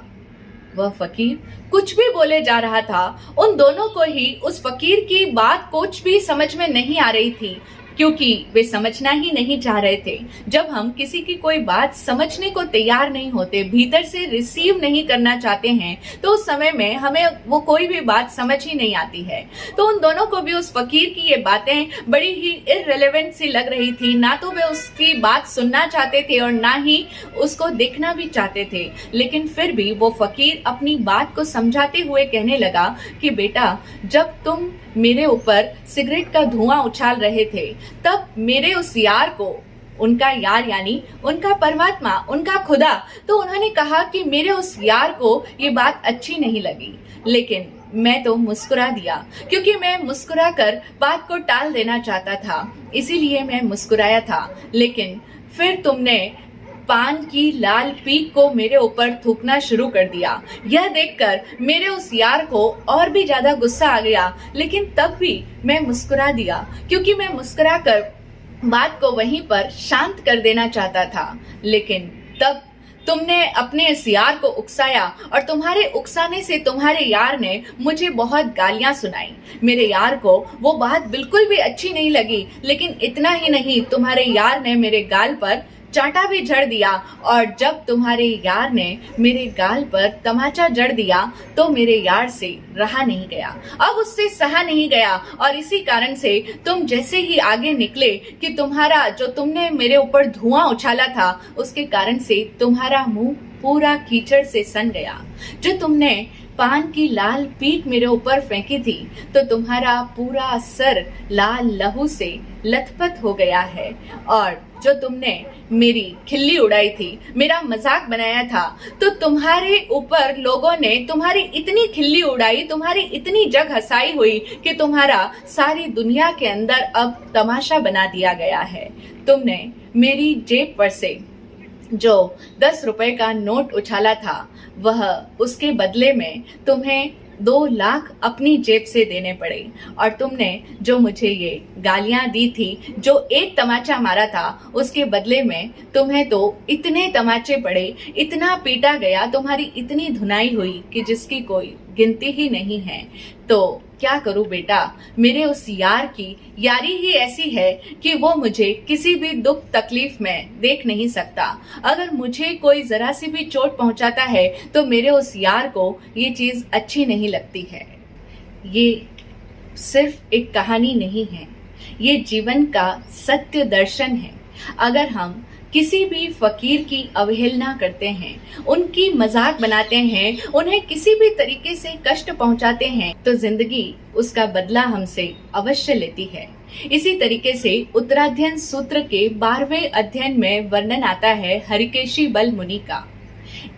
वह फकीर कुछ भी बोले जा रहा था। उन दोनों को ही उस फकीर की बात कुछ भी समझ में नहीं आ रही थी, क्योंकि वे समझना ही नहीं चाह रहे थे। जब हम किसी की कोई बात समझने को तैयार नहीं होते, भीतर से रिसीव नहीं करना चाहते हैं, तो उस समय में हमें वो कोई भी बात समझ ही नहीं आती है। तो उन दोनों को भी उस फकीर की ये बातें बड़ी ही इररिलेवेंट सी लग रही थी। ना तो वे उसकी बात सुनना चाहते थे और ना ही उसको देखना भी चाहते थे। लेकिन फिर भी वो फकीर अपनी बात को समझाते हुए कहने लगा कि बेटा, जब तुम मेरे ऊपर सिगरेट का धुआं उछाल रहे थे, तब मेरे उस यार को, उनका यार यानी उनका परमात्मा, उनका खुदा, तो उन्होंने कहा कि मेरे उस यार को ये बात अच्छी नहीं लगी। लेकिन मैं तो मुस्कुरा दिया, क्योंकि मैं मुस्कुरा कर बात को टाल देना चाहता था, इसीलिए मैं मुस्कुराया था। लेकिन फिर तुमने पान की लाल पीक को मेरे ऊपर थूकना शुरू कर दिया। यह देखकर मेरे उस यार को और भी ज्यादा गुस्सा आ गया। लेकिन तब भी मैं मुस्कुरा दिया, क्योंकि मैं मुस्कुरा कर बात को वहीं पर शांत कर देना चाहता था। लेकिन तब तुमने अपने इस यार को उकसाया और तुम्हारे उकसाने से तुम्हारे यार ने मुझे बहुत गालियां सुनाई। मेरे यार को वो बात बिल्कुल भी अच्छी नहीं लगी। लेकिन इतना ही नहीं, तुम्हारे यार ने मेरे गाल पर चांटा भी जड़ दिया, और जब तुम्हारे यार ने मेरे गाल पर तमाचा जड़ दिया तो मेरे यार से रहा नहीं गया, अब उससे सहा नहीं गया। और इसी कारण से तुम जैसे ही आगे निकले कि तुम्हारा जो तुमने मेरे ऊपर धुआं उछाला था, उसके कारण से तुम्हारा मुंह पूरा कीचड़ से सन गया। जो तुमने पान की लाल पीठ मेरे ऊपर फेंकी थी तो तुम्हारा पूरा सर लाल लहू से लथपथ हो गया है। और जो तुमने मेरी खिल्ली उड़ाई थी, मेरा मजाक बनाया था, तो तुम्हारे ऊपर लोगों ने तुम्हारी इतनी खिल्ली उड़ाई, तुम्हारी इतनी जग हंसाई हुई कि तुम्हारा सारी दुनिया के अंदर अब तमाशा बना दिया गया है। तुमने मेरी जेब पर से जो 10 रुपए का नोट उछाला था, वह उसके बदले में तुम्हें 2 लाख अपनी जेब से देने पड़े। और तुमने जो मुझे ये गालियां दी थी, जो एक तमाचा मारा था, उसके बदले में तुम्हें तो इतने तमाचे पड़े, इतना पीटा गया, तुम्हारी इतनी धुनाई हुई कि जिसकी कोई गिनती ही नहीं है। तो क्या करूं बेटा, मेरे उस यार की यारी ही ऐसी है कि वो मुझे किसी भी दुख तकलीफ में देख नहीं सकता। अगर मुझे कोई जरा सी भी चोट पहुंचाता है तो मेरे उस यार को ये चीज अच्छी नहीं लगती है। ये सिर्फ एक कहानी नहीं है, ये जीवन का सत्य दर्शन है। अगर हम किसी भी फकीर की अवहेलना करते हैं, उनकी मजाक बनाते हैं, उन्हें किसी भी तरीके से कष्ट पहुंचाते हैं, तो जिंदगी उसका बदला हमसे अवश्य लेती है। इसी तरीके से उत्तराध्ययन सूत्र के 12वें अध्ययन में वर्णन आता है हरिकेशी बल मुनि का।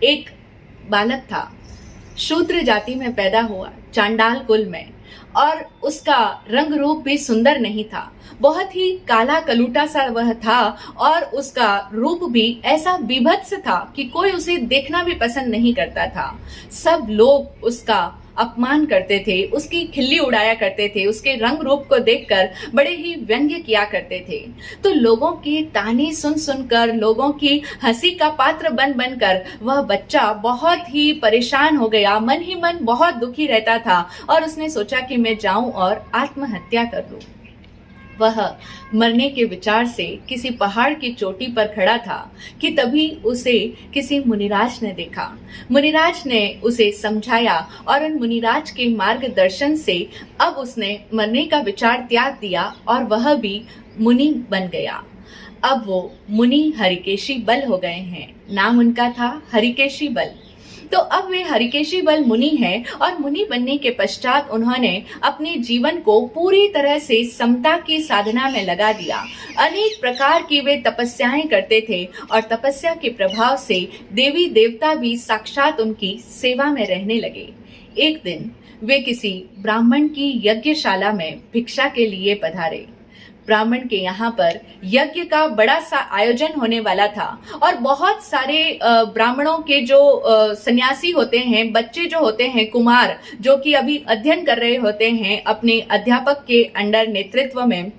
एक बालक था, शूद्र जाति में पैदा हुआ, चांडाल कुल में, और उसका रंग रूप भी सुंदर नहीं था, बहुत ही काला कलूटा सा वह था, और उसका रूप भी ऐसा बीभत्स था कि कोई उसे देखना भी पसंद नहीं करता था। सब लोग उसका अपमान करते थे, उसकी खिल्ली उड़ाया करते थे, उसके रंग रूप को देखकर बड़े ही व्यंग्य किया करते थे। तो लोगों के ताने सुन सुनकर, लोगों की हंसी का पात्र बन बनकर वह बच्चा बहुत ही परेशान हो गया, मन ही मन बहुत दुखी रहता था, और उसने सोचा कि मैं जाऊं और आत्महत्या कर लूं। वह मरने के विचार से किसी पहाड़ की चोटी पर खड़ा था कि तभी उसे किसी मुनिराज ने देखा। मुनिराज ने उसे समझाया, और उन मुनिराज के मार्गदर्शन से अब उसने मरने का विचार त्याग दिया और वह भी मुनि बन गया। अब वो मुनि हरिकेशी बल हो गए हैं। नाम उनका था हरिकेशी बल। तो अब वे हरिकेशी बल मुनि हैं, और मुनि बनने के पश्चात उन्होंने अपने जीवन को पूरी तरह से समता की साधना में लगा दिया। अनेक प्रकार की वे तपस्याएं करते थे, और तपस्या के प्रभाव से देवी देवता भी साक्षात उनकी सेवा में रहने लगे। एक दिन वे किसी ब्राह्मण की यज्ञशाला में भिक्षा के लिए पधारे। ब्राह्मण के यहाँ पर यज्ञ का बड़ा सा आयोजन होने वाला था, और बहुत सारे ब्राह्मणों के जो सन्यासी होते हैं, बच्चे जो होते हैं, कुमार जो कि अभी अध्ययन कर रहे होते हैं अपने अध्यापक के अंडर नेतृत्व में,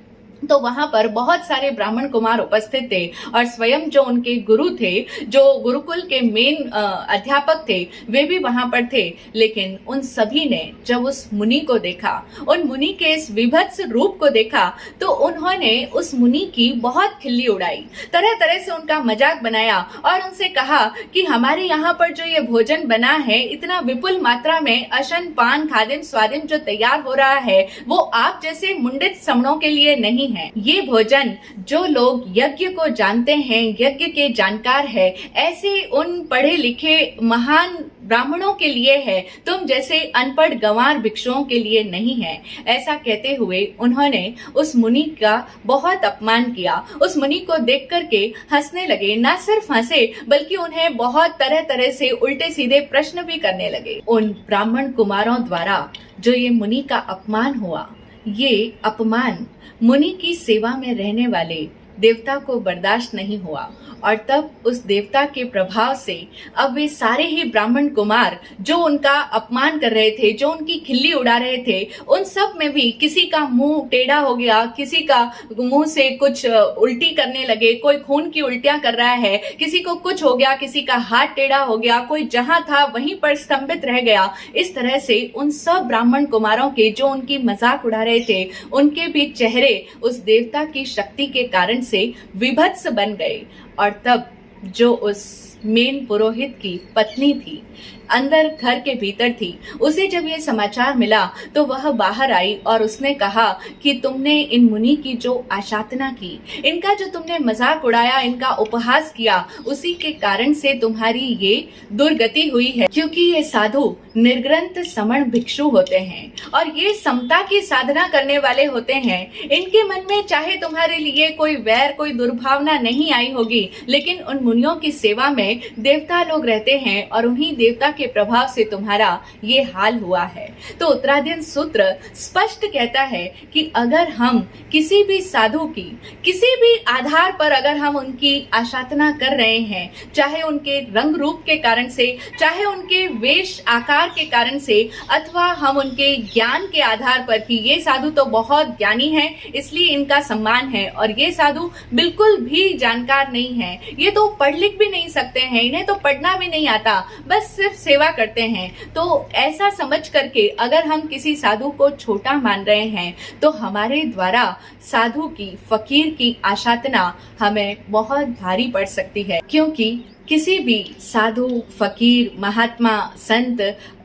तो वहां पर बहुत सारे ब्राह्मण कुमार उपस्थित थे, और स्वयं जो उनके गुरु थे, जो गुरुकुल के मेन अध्यापक थे, वे भी वहां पर थे। लेकिन उन सभी ने जब उस मुनि को देखा, उन मुनि के इस विभत्स रूप को देखा, तो उन्होंने उस मुनि की बहुत खिल्ली उड़ाई, तरह तरह से उनका मजाक बनाया, और उनसे कहा कि हमारे यहाँ पर जो ये भोजन बना है, इतना विपुल मात्रा में अशन पान खादिम स्वादिम जो तैयार हो रहा है, वो आप जैसे मुंडित समणों के लिए नहीं है। ये भोजन जो लोग यज्ञ को जानते हैं, यज्ञ के जानकार है, ऐसे उन पढ़े लिखे महान ब्राह्मणों के लिए है, तुम जैसे अनपढ़ गंवार भिक्षुओं के लिए नहीं है। ऐसा कहते हुए उन्होंने उस मुनि का बहुत अपमान किया। उस मुनि को देख करके हंसने लगे। न सिर्फ हंसे, बल्कि उन्हें बहुत तरह तरह से उल्टे सीधे प्रश्न भी करने लगे। उन ब्राह्मण कुमारों द्वारा जो ये मुनि का अपमान हुआ, ये अपमान मुनि की सेवा में रहने वाले देवता को बर्दाश्त नहीं हुआ, और तब उस देवता के प्रभाव से अब वे सारे ही ब्राह्मण कुमार जो उनका अपमान कर रहे थे, जो उनकी खिल्ली उड़ा रहे थे, उन सब में भी किसी का मुंह टेढ़ा हो गया, किसी का मुंह से कुछ उल्टी करने लगे, कोई खून की उल्टियां कर रहा है, किसी को कुछ हो गया, किसी का हाथ टेढ़ा हो गया, कोई जहां था वहीं पर स्तंभित रह गया। इस तरह से उन सब ब्राह्मण कुमारों के जो उनकी मजाक उड़ा रहे थे, उनके भी चेहरे उस देवता की शक्ति के कारण से विभत्स बन गए। और तब जो उस मेन पुरोहित की पत्नी थी, अंदर घर के भीतर थी, उसे जब ये समाचार मिला तो वह बाहर आई और उसने कहा कि तुमने इन मुनि की जो आशातना की, इनका जो तुमने मजाक उड़ाया, इनका उपहास किया, उसी के कारण से तुम्हारी ये दुर्गति हुई है। क्योंकि ये साधु निर्ग्रंथ समण भिक्षु होते हैं और ये समता की साधना करने वाले होते हैं। इनके मन में चाहे तुम्हारे लिए कोई वैर, कोई दुर्भावना नहीं आई होगी, लेकिन उन मुनियों की सेवा में देवता लोग रहते हैं और उन्हीं देवता के प्रभाव से तुम्हारा ये हाल हुआ है। तो उत्तरायण सूत्र स्पष्ट कहता है कि अगर हम किसी भी साधु की किसी भी आधार पर अगर हम उनकी आशातना कर रहे हैं, चाहे उनके रंग रूप के कारण से, चाहे उनके वेश आकार के कारण से, अथवा हम उनके ज्ञान के आधार पर कि ये साधु तो बहुत ज्ञानी है इसलिए इनका सम्मान है और ये साधु बिल्कुल भी जानकार नहीं है, ये तो पढ़ लिख भी नहीं सकते हैं, इन्हें तो पढ़ना भी नहीं आता, बस सिर्फ सेवा करते हैं, तो ऐसा समझ करके अगर हम किसी साधु को छोटा मान रहे हैं तो हमारे द्वारा साधु की, फकीर की आशातना हमें बहुत भारी पड़ सकती है। क्योंकि किसी भी साधु, फकीर, महात्मा, संत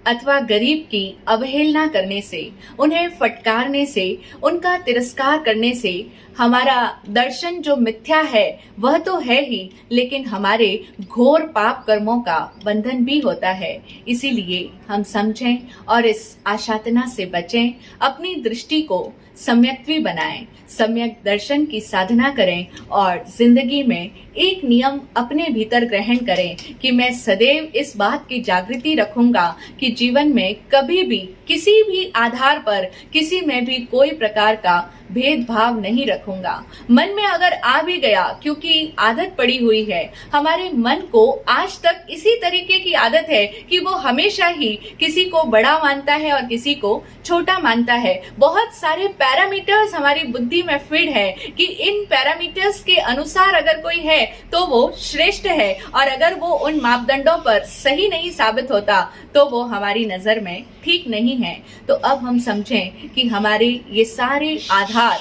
अथवा गरीब की अवहेलना करने से, उन्हें फटकारने से, उनका तिरस्कार करने से हमारा दर्शन जो मिथ्या है वह तो है ही, लेकिन हमारे घोर पाप कर्मों का बंधन भी होता है। इसीलिए हम समझें और इस आशातना से बचें, अपनी दृष्टि को सम्यक्त्वी बनाएं, सम्यक दर्शन की साधना करें और जिंदगी में एक नियम अपने भीतर ग्रहण करें कि मैं सदैव इस बात की जागृति रखूंगा कि जीवन में कभी भी किसी भी आधार पर किसी में भी कोई प्रकार का भेदभाव नहीं रखूंगा। मन में अगर आ भी गया, क्योंकि आदत पड़ी हुई है, हमारे मन को आज तक इसी तरीके की आदत है कि वो हमेशा ही किसी को बड़ा मानता है और किसी को छोटा मानता है। बहुत सारे पैरामीटर्स हमारी बुद्धि में फिट है कि इन पैरामीटर्स के अनुसार अगर कोई है तो वो श्रेष्ठ है, और अगर वो उन मापदंडों पर सही नहीं साबित होता तो वो हमारी नजर में ठीक नहीं है। तो अब हम समझें कि हमारे ये सारे आधार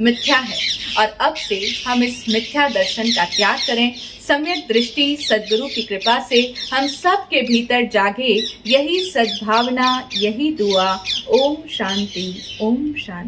मिथ्या है और अब से हम इस मिथ्या दर्शन का त्याग करें। सम्यक दृष्टि सद्गुरु की कृपा से हम सब के भीतर जागे, यही सद्भावना, यही दुआ। ओम शांति, ओम शांति।